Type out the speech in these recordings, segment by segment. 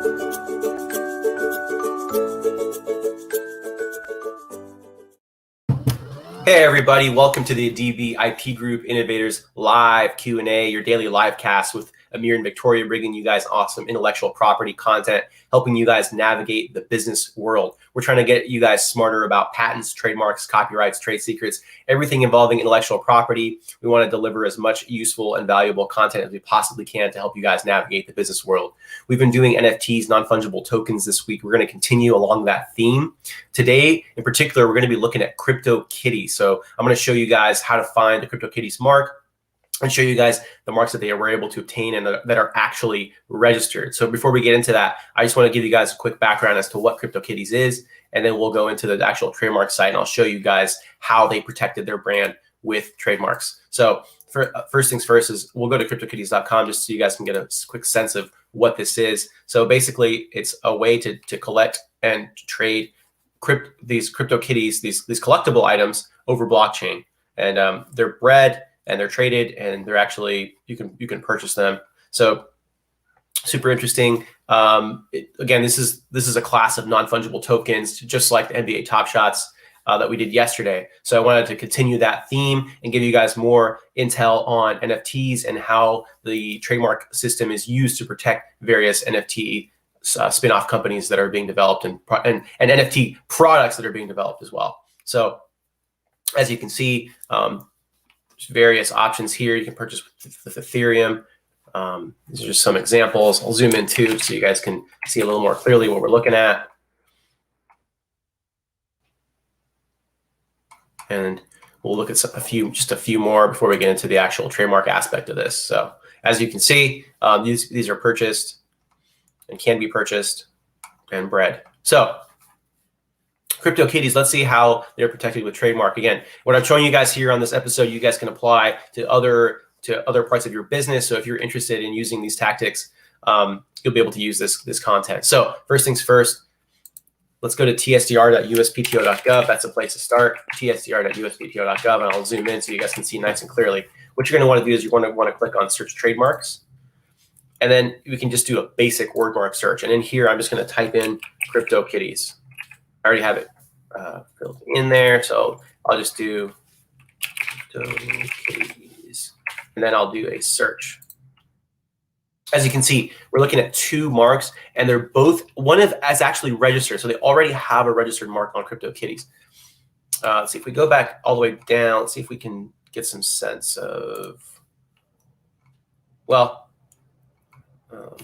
Hey everybody, welcome to the adibiip Group Innovators Live Q&A, your daily live cast with Amir and Victoria, bringing you guys awesome intellectual property content, helping you guys navigate the business world. We're trying to get you guys smarter about patents, trademarks, copyrights, trade secrets, everything involving intellectual property. We want to deliver as much useful and valuable content as we possibly can to help you guys navigate the business world. We've been doing NFTs, non-fungible tokens this week. We're going to continue along that theme. Today, in particular, we're going to be looking at CryptoKitties. So I'm going to show you guys how to find a CryptoKitties mark and show you guys the marks that they were able to obtain and that are actually registered. So before we get into that, I just want to give you guys a quick background as to what CryptoKitties is, and then we'll go into the actual trademark site and I'll show you guys how they protected their brand with trademarks. So first things first is we'll go to CryptoKitties.com just so you guys can get a quick sense of what this is. So basically, it's a way to collect and trade these CryptoKitties, these collectible items over blockchain, and they're bred and they're traded, and they're actually you can purchase them. So super interesting. Again, this is a class of non-fungible tokens, just like the NBA Top Shots that we did yesterday. So I wanted to continue that theme and give you guys more intel on NFTs and how the trademark system is used to protect various NFT spin-off companies that are being developed and NFT products that are being developed as well. So as you can see, there's various options here. You can purchase with Ethereum. These are just some examples. I'll zoom in too so you guys can see a little more clearly what we're looking at. And we'll look at just a few more before we get into the actual trademark aspect of this. So as you can see, these are purchased and can be purchased and bred. So CryptoKitties, let's see how they're protected with trademark. Again, what I'm showing you guys here on this episode, you guys can apply to other parts of your business. So if you're interested in using these tactics, you'll be able to use this content. So first things first, let's go to tsdr.uspto.gov. That's a place to start, tsdr.uspto.gov, and I'll zoom in so you guys can see nice and clearly. What you're going to want to do is you want to click on search trademarks, and then we can just do a basic word mark search. And in here, I'm just going to type in CryptoKitties. I already have it filled in there, so I'll just do CryptoKitties, and then I'll do a search. As you can see, we're looking at two marks, and they're both, one is actually registered, so they already have a registered mark on CryptoKitties. Let's see if we go back all the way down, let's see if we can get some sense of, well,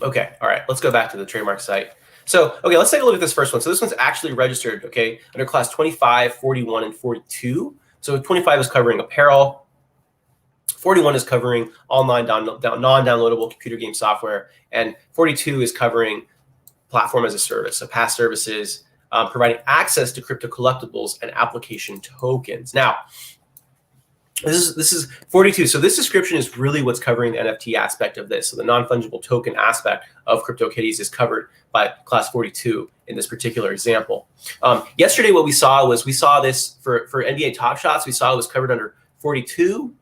okay, all right, let's go back to the trademark site. So, okay, let's take a look at this first one. So this one's actually registered, okay, under class 25, 41, and 42. So 25 is covering apparel. 41 is covering online non-downloadable computer game software. And 42 is covering platform as a service, so PaaS services, providing access to crypto collectibles and application tokens. Now, this is 42. So this description is really what's covering the NFT aspect of this. So the non-fungible token aspect of CryptoKitties is covered by class 42 in this particular example. Yesterday, what we saw this for NBA Top Shots. We saw it was covered under 42.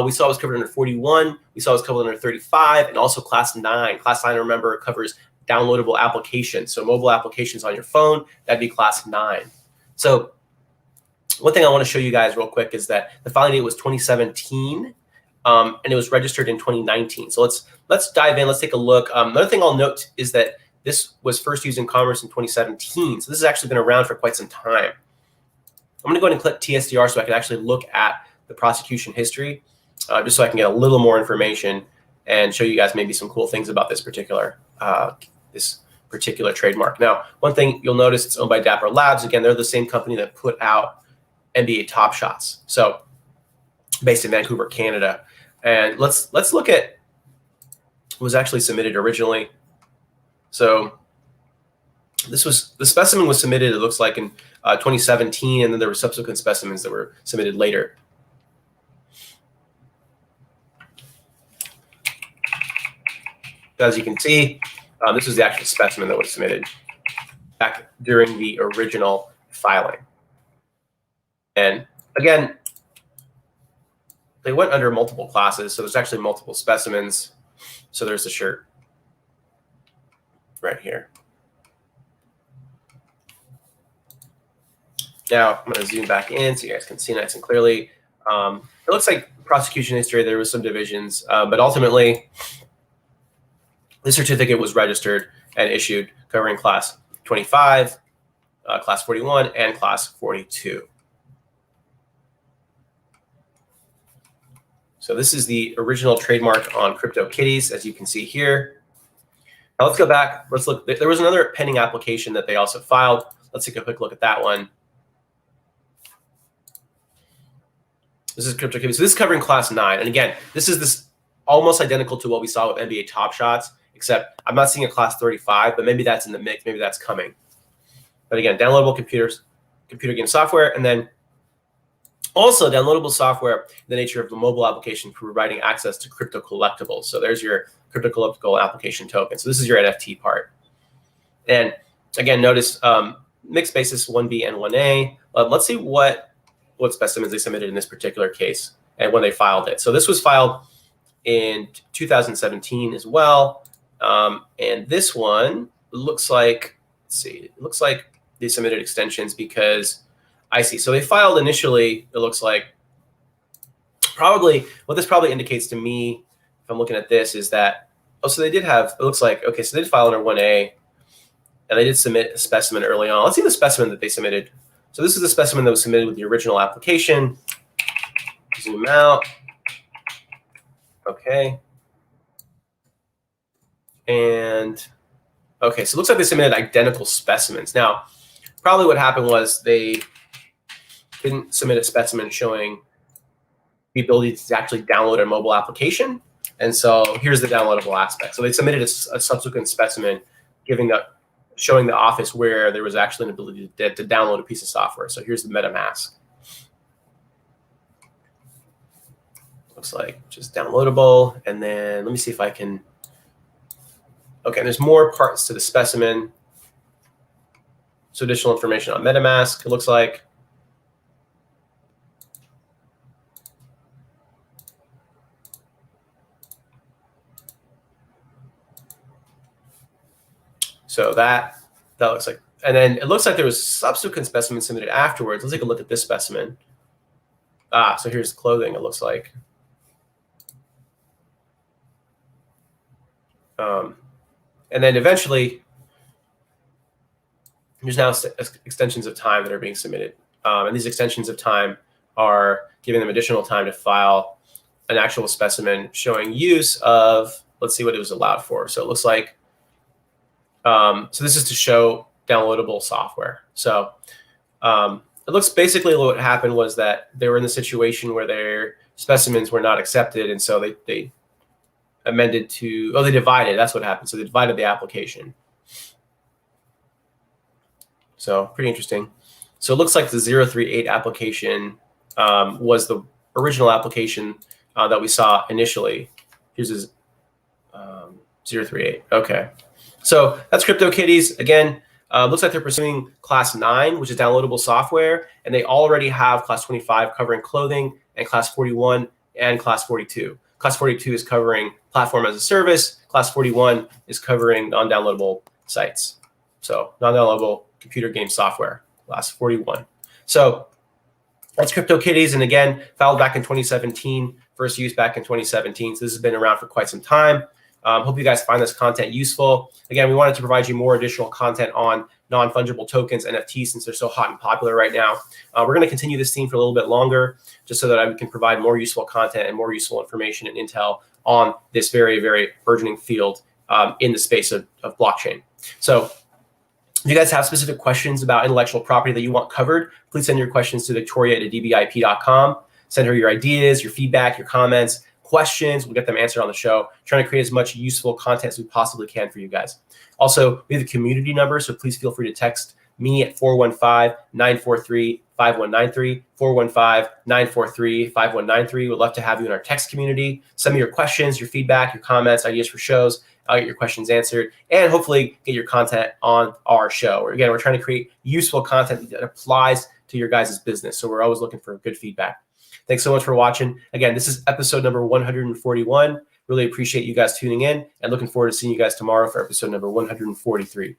We saw it was covered under 41. We saw it was covered under 35, and also class 9. Class 9, remember, covers downloadable applications. So mobile applications on your phone, that'd be class 9. So one thing I want to show you guys real quick is that the filing date was 2017, and it was registered in 2019. So let's dive in. Let's take a look. Another thing I'll note is that this was first used in commerce in 2017. So this has actually been around for quite some time. I'm going to go ahead and click TSDR so I can actually look at the prosecution history, just so I can get a little more information and show you guys maybe some cool things about this particular trademark. Now, one thing you'll notice, it's owned by Dapper Labs. Again, they're the same company that put out NBA Top Shots, so based in Vancouver, Canada. And let's look at what was actually submitted originally. So the specimen was submitted, it looks like, in 2017, and then there were subsequent specimens that were submitted later. As you can see, this was the actual specimen that was submitted back during the original filing. And again, they went under multiple classes, so there's actually multiple specimens. So there's the shirt right here. Now I'm going to zoom back in so you guys can see nice and clearly. It looks like prosecution history, there was some divisions, but ultimately this certificate was registered and issued covering class 25, class 41, and class 42. So this is the original trademark on CryptoKitties, as you can see here. Now let's go back. Let's look. There was another pending application that they also filed. Let's take a quick look at that one. This is CryptoKitties. So this is covering class 9. And again, this is almost identical to what we saw with NBA Top Shots, except I'm not seeing a class 35, but maybe that's in the mix. Maybe that's coming. But again, downloadable computer game software, and then also downloadable software in the nature of the mobile application for providing access to crypto collectibles. So there's your crypto collectible application token. So this is your NFT part. And again, notice mixed basis 1B and 1A. Let's see what specimens they submitted in this particular case and when they filed it. So this was filed in 2017 as well. And this one looks like, let's see, it looks like they submitted extensions because I see. So they filed initially, it looks like, probably, what this probably indicates to me, if I'm looking at this, is that, oh, so they did have, it looks like, okay, so they did file under 1A, and they did submit a specimen early on. Let's see the specimen that they submitted. So this is the specimen that was submitted with the original application. Zoom out. Okay. And, okay, so it looks like they submitted identical specimens. Now, probably what happened was they didn't submit a specimen showing the ability to actually download a mobile application. And so here's the downloadable aspect. So they submitted a subsequent specimen showing the office where there was actually an ability to download a piece of software. So here's the MetaMask. Looks like just downloadable. And then let me see if I can, okay, there's more parts to the specimen. So additional information on MetaMask, it looks like. So that looks like, and then it looks like there was subsequent specimens submitted afterwards. Let's take a look at this specimen. So here's the clothing, it looks like. And then eventually, there's now extensions of time that are being submitted. And these extensions of time are giving them additional time to file an actual specimen showing use of, let's see what it was allowed for. So it looks like, so this is to show downloadable software. So it looks basically what happened was that they were in the situation where their specimens were not accepted. And so they amended to, they divided. That's what happened. So they divided the application. So pretty interesting. So it looks like the 038 application was the original application that we saw initially. Here's his 038. Okay. So that's CryptoKitties. Again, looks like they're pursuing class 9, which is downloadable software, and they already have class 25 covering clothing, and class 41 and class 42. Class 42 is covering platform as a service. Class 41 is covering non-downloadable sites. So non-downloadable computer game software, class 41. So that's CryptoKitties, and again, filed back in 2017, first use back in 2017. So this has been around for quite some time. Hope you guys find this content useful. Again, we wanted to provide you more additional content on non-fungible tokens, NFTs, since they're so hot and popular right now. We're going to continue this theme for a little bit longer, just so that we can provide more useful content and more useful information and intel on this very, very burgeoning field in the space of blockchain. So if you guys have specific questions about intellectual property that you want covered, please send your questions to victoria@adibiip.com. Send her your ideas, your feedback, your comments, questions. We'll get them answered on the show. Trying to create as much useful content as we possibly can for you guys. Also, we have a community number, so please feel free to text me at 415-943-5193, 415-943-5193. We'd love to have you in our text community. Send me your questions, your feedback, your comments, ideas for shows. I'll get your questions answered and hopefully get your content on our show. Again, we're trying to create useful content that applies to your guys' business. So we're always looking for good feedback. Thanks so much for watching. Again, this is episode number 141. Really appreciate you guys tuning in and looking forward to seeing you guys tomorrow for episode number 143.